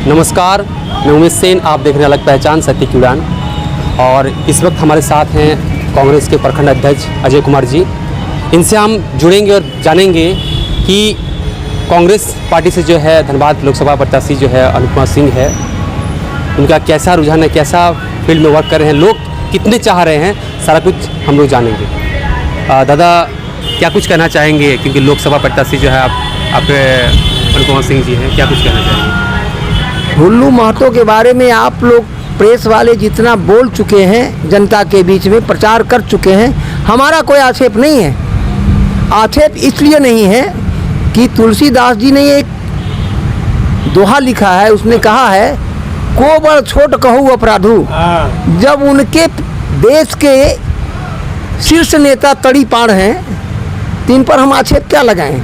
नमस्कार, मैं उमेश सेन, आप देख रहे हैं अलग पहचान सत्य की उड़ान। और इस वक्त हमारे साथ हैं कांग्रेस के प्रखंड अध्यक्ष अजय कुमार जी। इनसे हम जुड़ेंगे और जानेंगे कि कांग्रेस पार्टी से जो है धनबाद लोकसभा प्रत्याशी जो है अनुपमा सिंह है, उनका कैसा रुझान है, कैसा फील्ड में वर्क कर रहे हैं, लोग कितने चाह रहे हैं, सारा कुछ हम लोग जानेंगे। दादा क्या कुछ कहना चाहेंगे, क्योंकि लोकसभा प्रत्याशी जो है आपके अनुपमा सिंह जी हैं, क्या कुछ कहना चाहेंगे? हुल्लू महतो के बारे में आप लोग प्रेस वाले जितना बोल चुके हैं, जनता के बीच में प्रचार कर चुके हैं, हमारा कोई आक्षेप नहीं है। आक्षेप इसलिए नहीं है कि तुलसीदास जी ने एक दोहा लिखा है, उसने कहा है को बड़ छोट कहूँ अपराधु। जब उनके देश के शीर्ष नेता तड़ी पार हैं तो इन पर हम आक्षेप क्या लगाएं?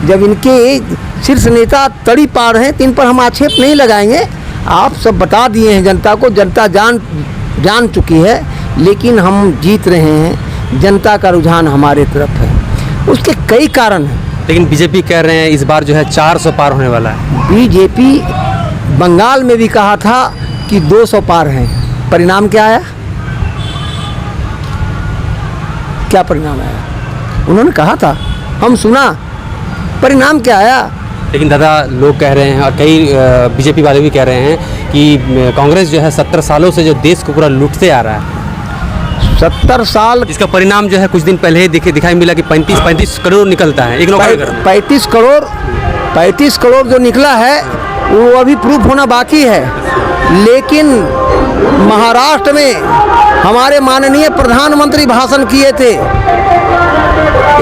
जब इनके शीर्ष नेता तड़ी पार हैं तो इन पर हम आक्षेप नहीं लगाएंगे। आप सब बता दिए हैं जनता को, जनता जान चुकी है, लेकिन हम जीत रहे हैं, जनता का रुझान हमारे तरफ है। उसके कई कारण हैं। लेकिन बीजेपी कह रहे हैं इस बार जो है 400 पार होने वाला है। बीजेपी बंगाल में भी कहा था कि 200 पार हैं। परिणाम क्या आया? क्या परिणाम आया? उन्होंने कहा था, हम सुना, परिणाम क्या आया? लेकिन दादा लोग कह रहे हैं और कई बीजेपी वाले भी कह रहे हैं कि कांग्रेस जो है 70 सालों से जो देश को पूरा लूटते आ रहा है। 70 साल इसका परिणाम जो है कुछ दिन पहले ही दिखाई मिला कि 35 करोड़ निकलता है। 35 करोड़ जो निकला है वो अभी प्रूफ होना बाकी है। लेकिन महाराष्ट्र में हमारे माननीय प्रधानमंत्री भाषण किए थे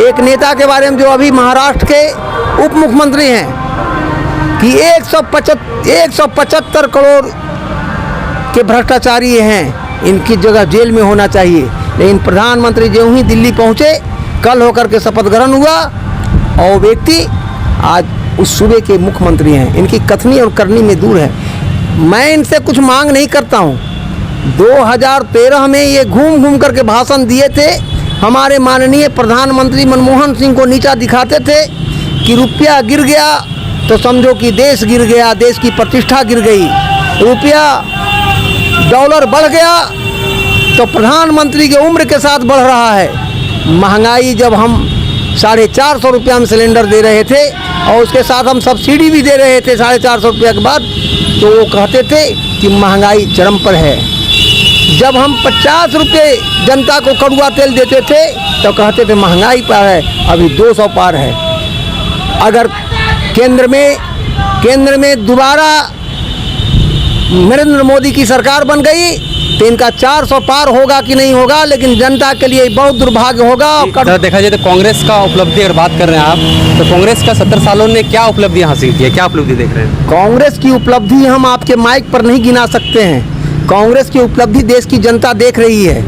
एक नेता के बारे में जो अभी महाराष्ट्र के उप मुख्यमंत्री हैं, कि 175 करोड़ के भ्रष्टाचारी हैं, इनकी जगह जेल में होना चाहिए। लेकिन प्रधानमंत्री जो ही दिल्ली पहुंचे, कल होकर के शपथ ग्रहण हुआ और व्यक्ति आज उस सूबे के मुख्यमंत्री हैं। इनकी कथनी और करनी में दूर है। मैं इनसे कुछ मांग नहीं करता हूं। 2013 में ये घूम करके भाषण दिए थे। हमारे माननीय प्रधानमंत्री मनमोहन सिंह को नीचा दिखाते थे कि रुपया गिर गया तो समझो कि देश गिर गया, देश की प्रतिष्ठा गिर गई। रुपया डॉलर बढ़ गया तो प्रधानमंत्री की उम्र के साथ बढ़ रहा है। महंगाई जब हम 450 रुपया में सिलेंडर दे रहे थे और उसके साथ हम सब्सिडी भी दे रहे थे 450 रुपया के बाद, तो वो कहते थे कि महंगाई चरम पर है। जब हम 50 रुपये जनता को कड़ुआ तेल देते थे तो कहते थे महंगाई पर है, अभी 200 पार है। अगर केंद्र में दोबारा नरेंद्र मोदी की सरकार बन गई तो इनका 400 पार होगा कि नहीं होगा, लेकिन जनता के लिए बहुत दुर्भाग्य होगा। देखा जाए तो कांग्रेस का उपलब्धि अगर बात कर रहे हैं आप, तो कांग्रेस का 70 सालों ने क्या उपलब्धि हासिल की है, क्या उपलब्धि देख रहे हैं? कांग्रेस की उपलब्धि हम आपके माइक पर नहीं गिना सकते हैं। कांग्रेस की उपलब्धि देश की जनता देख रही है।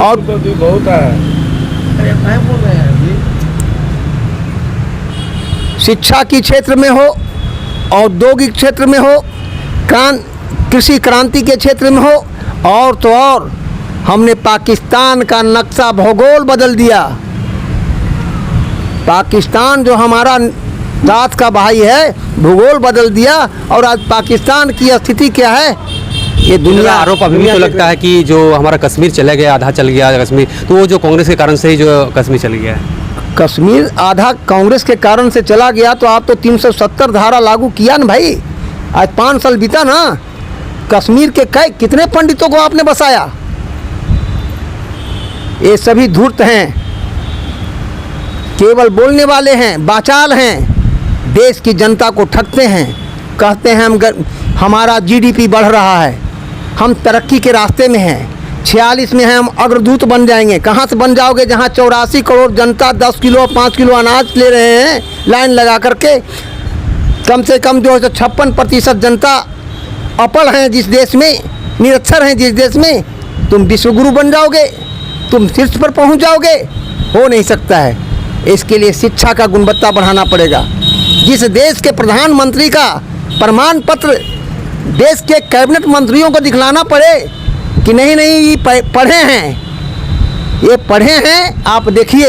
और बहुत है। शिक्षा की क्षेत्र में हो, औद्योगिक क्षेत्र में हो, कृषि क्रांति के क्षेत्र में हो, और तो और हमने पाकिस्तान का नक्शा भूगोल बदल दिया। पाकिस्तान जो हमारा साथ का भाई है, भूगोल बदल दिया। और आज पाकिस्तान की स्थिति क्या है, ये दुनिया आरोप अभी भी तो लगता है कि जो हमारा कश्मीर चला गया, आधा चल गया कश्मीर, तो वो जो कांग्रेस के कारण से ही जो कश्मीर चल गया है। कश्मीर आधा कांग्रेस के कारण से चला गया तो आप तो 370 धारा लागू किया ना भाई। आज 5 साल बीता ना, कश्मीर के कितने पंडितों को आपने बसाया? ये सभी धूर्त हैं, केवल बोलने वाले हैं, बाचाल हैं, देश की जनता को ठगते हैं। कहते हैं हमारा जीडीपी बढ़ रहा है, हम तरक्की के रास्ते में हैं, 46 में हैं, हम अग्रदूत बन जाएंगे। कहाँ से बन जाओगे जहाँ 84 करोड़ जनता 10 किलो 5 किलो अनाज ले रहे हैं लाइन लगा करके। कम से कम जो है 56% जनता अपढ़ हैं जिस देश में, निरक्षर हैं जिस देश में, तुम विश्वगुरु बन जाओगे, तुम शीर्ष पर पहुंच जाओगे? हो नहीं सकता है। इसके लिए शिक्षा का गुणवत्ता बढ़ाना पड़ेगा। जिस देश के प्रधानमंत्री का प्रमाण पत्र देश के कैबिनेट मंत्रियों को दिखलाना पड़े कि नहीं ये पढ़े हैं, ये पढ़े हैं, आप देखिए,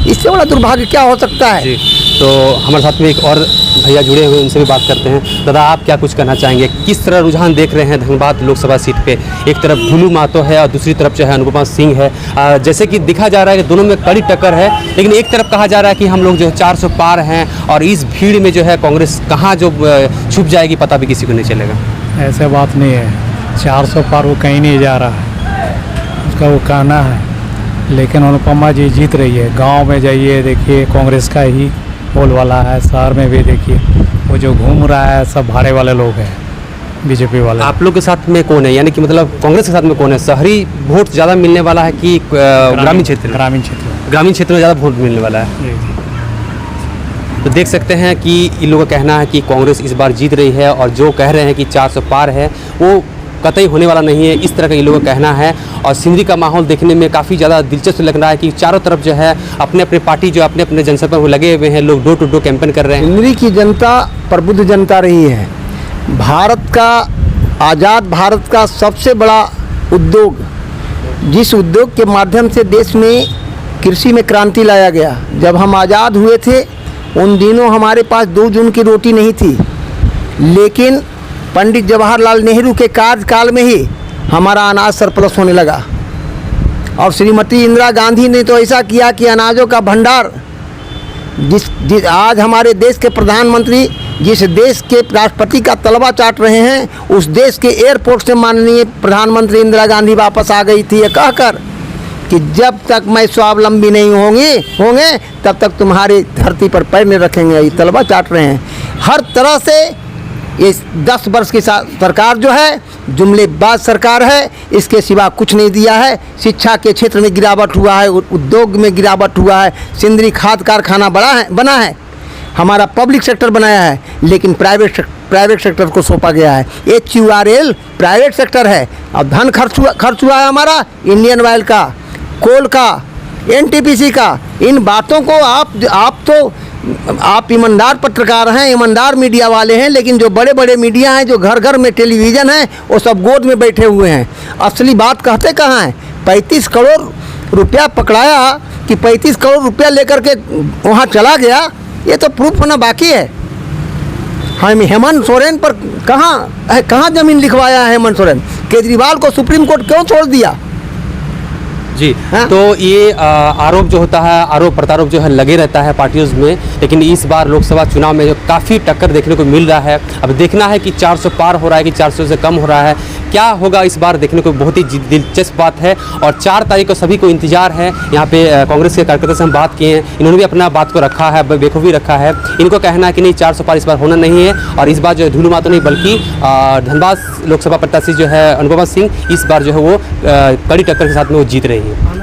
इससे बड़ा दुर्भाग्य क्या हो सकता है। जी, तो हमारे साथ में एक और भैया जुड़े हुए, उनसे भी बात करते हैं। दादा, आप क्या कुछ कहना चाहेंगे? किस तरह रुझान देख रहे हैं धनबाद लोकसभा सीट पे? एक तरफ ढुलू महतो है और दूसरी तरफ जो है अनुपमा सिंह है। जैसे कि दिखा जा रहा है कि दोनों में कड़ी टक्कर है, लेकिन एक तरफ कहा जा रहा है कि हम लोग जो है 400 पार हैं और इस भीड़ में जो है कांग्रेस कहाँ जो छुप जाएगी पता भी किसी को नहीं चलेगा। ऐसे बात नहीं है, 400 पार वो कहीं नहीं जा रहा है, उसका वो कहना है। लेकिन अनुपमा जी जीत रही है। गांव में जाइए देखिए, कांग्रेस का ही बोलबाला है। शहर में भी देखिए, वो जो घूम रहा है सब भाड़े वाले लोग हैं, बीजेपी वाले। आप लोग के साथ में कौन है, यानी कि मतलब कांग्रेस के साथ में कौन है? शहरी वोट ज़्यादा मिलने वाला है कि ग्रामीण क्षेत्र? ग्रामीण क्षेत्र, ग्रामीण क्षेत्र में ज़्यादा वोट मिलने वाला है। तो देख सकते हैं कि इन लोगों का कहना है कि कांग्रेस इस बार जीत रही है, और जो कह रहे हैं कि 400 पार है वो कतई होने वाला नहीं है, इस तरह का इन लोगों का कहना है। और सिंदरी का माहौल देखने में काफ़ी ज़्यादा दिलचस्प लग रहा है कि चारों तरफ जो है अपने अपने पार्टी जो अपने अपने जनसभा में लगे हुए हैं, लोग डोर टू डोर कैंपेन कर रहे हैं। सिंदरी की जनता प्रबुद्ध जनता रही है। भारत का, आज़ाद भारत का सबसे बड़ा उद्योग, जिस उद्योग के माध्यम से देश में कृषि में क्रांति लाया गया। जब हम आज़ाद हुए थे उन दिनों हमारे पास 2 जून की रोटी नहीं थी, लेकिन पंडित जवाहरलाल नेहरू के कार्यकाल में ही हमारा अनाज सरप्लस होने लगा। और श्रीमती इंदिरा गांधी ने तो ऐसा किया कि अनाजों का भंडार, जिस आज हमारे देश के प्रधानमंत्री जिस देश के राष्ट्रपति का तलवा चाट रहे हैं, उस देश के एयरपोर्ट से माननीय प्रधानमंत्री इंदिरा गांधी वापस आ गई थी ये कहकर कि जब तक मैं स्वावलंबी नहीं होंगे तब तक तुम्हारी धरती पर पैर नहीं रखेंगे। ये तलवा चाट रहे हैं। हर तरह से ये 10 वर्ष की सरकार जो है जुमलेबाज सरकार है, इसके सिवा कुछ नहीं दिया है। शिक्षा के क्षेत्र में गिरावट हुआ है, उद्योग में गिरावट हुआ है। सिंदरी खाद कारखाना बना है, हमारा पब्लिक सेक्टर बनाया है, लेकिन प्राइवेट सेक्टर को सौंपा गया है। HURL प्राइवेट सेक्टर है। अब धन खर्च हुआ है हमारा इंडियन ऑयल का, कोल का, NTPC का। इन बातों को आप ईमानदार पत्रकार हैं, ईमानदार मीडिया वाले हैं, लेकिन जो बड़े बड़े मीडिया हैं, जो घर घर में टेलीविज़न है, वो सब गोद में बैठे हुए हैं। असली बात कहते कहाँ हैं? 35 करोड़ रुपया पकड़ाया कि 35 करोड़ रुपया लेकर के वहाँ चला गया, ये तो प्रूफ होना बाकी है। हम हेमंत सोरेन पर कहाँ ज़मीन लिखवाया है हेमंत सोरेन? केजरीवाल को सुप्रीम कोर्ट क्यों छोड़ दिया? जी हाँ? तो ये आरोप जो होता है, आरोप प्रत्यारोप जो है लगे रहता है पार्टियों में, लेकिन इस बार लोकसभा चुनाव में जो काफ़ी टक्कर देखने को मिल रहा है। अब देखना है कि 400 पार हो रहा है कि 400 से कम हो रहा है, क्या होगा इस बार देखने को बहुत ही दिलचस्प बात है। और 4 तारीख को सभी को इंतजार है। यहाँ पे कांग्रेस के कार्यकर्ता से हम बात किए हैं, इन्होंने भी अपना बात को रखा है, बेखूबी रखा है। इनको कहना है कि नहीं, 400 पार इस बार होना नहीं है, और इस बार जो है ढुलू महतो नहीं बल्कि धनबाद लोकसभा प्रत्याशी जो है अनुपमा सिंह, इस बार जो है वो कड़ी टक्कर के साथ में वो जीत रही है।